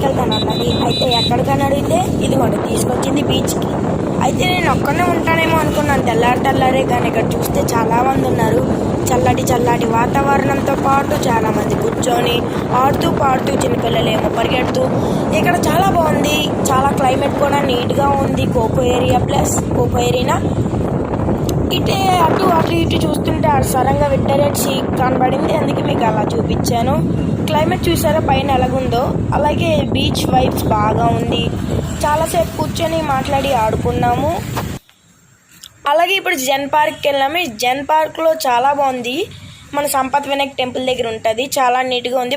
తీసుకెళ్తాను అన్నది. అయితే ఎక్కడికని అడిగితే ఇదిగోండి తీసుకొచ్చింది బీచ్కి. అయితే నేను ఒక్కనే ఉంటానేమో అనుకున్నాను తెల్లారే, కానీ ఇక్కడ చూస్తే చాలామంది ఉన్నారు. చల్లటి వాతావరణంతో పాటు చాలామంది కూర్చొని ఆడుతూ పాడుతూ, చిన్నపిల్లలేమో పరిగెడుతూ, ఇక్కడ చాలా బాగుంది. చాలా క్లైమేట్ కూడా నీట్గా ఉంది. కోకో ఏరియా అటు ఇటు చూస్తుంటే సడన్గా విక్టోరియా సీ కనబడింది. అందుకే మీకు అలా చూపించాను. క్లైమేట్ చూసారా పైన ఎలాగుందో. అలాగే బీచ్ వైబ్స్ బాగా ఉంది. చాలాసేపు కూర్చొని మాట్లాడి ఆడుకున్నాము. అలాగే ఇప్పుడు జెన్ పార్క్కి వెళ్ళాము. ఈ జెన్ పార్క్లో చాలా బాగుంది. మన సంపత్ వినాయక్ టెంపుల్ దగ్గర ఉంటుంది. చాలా నీట్గా ఉంది.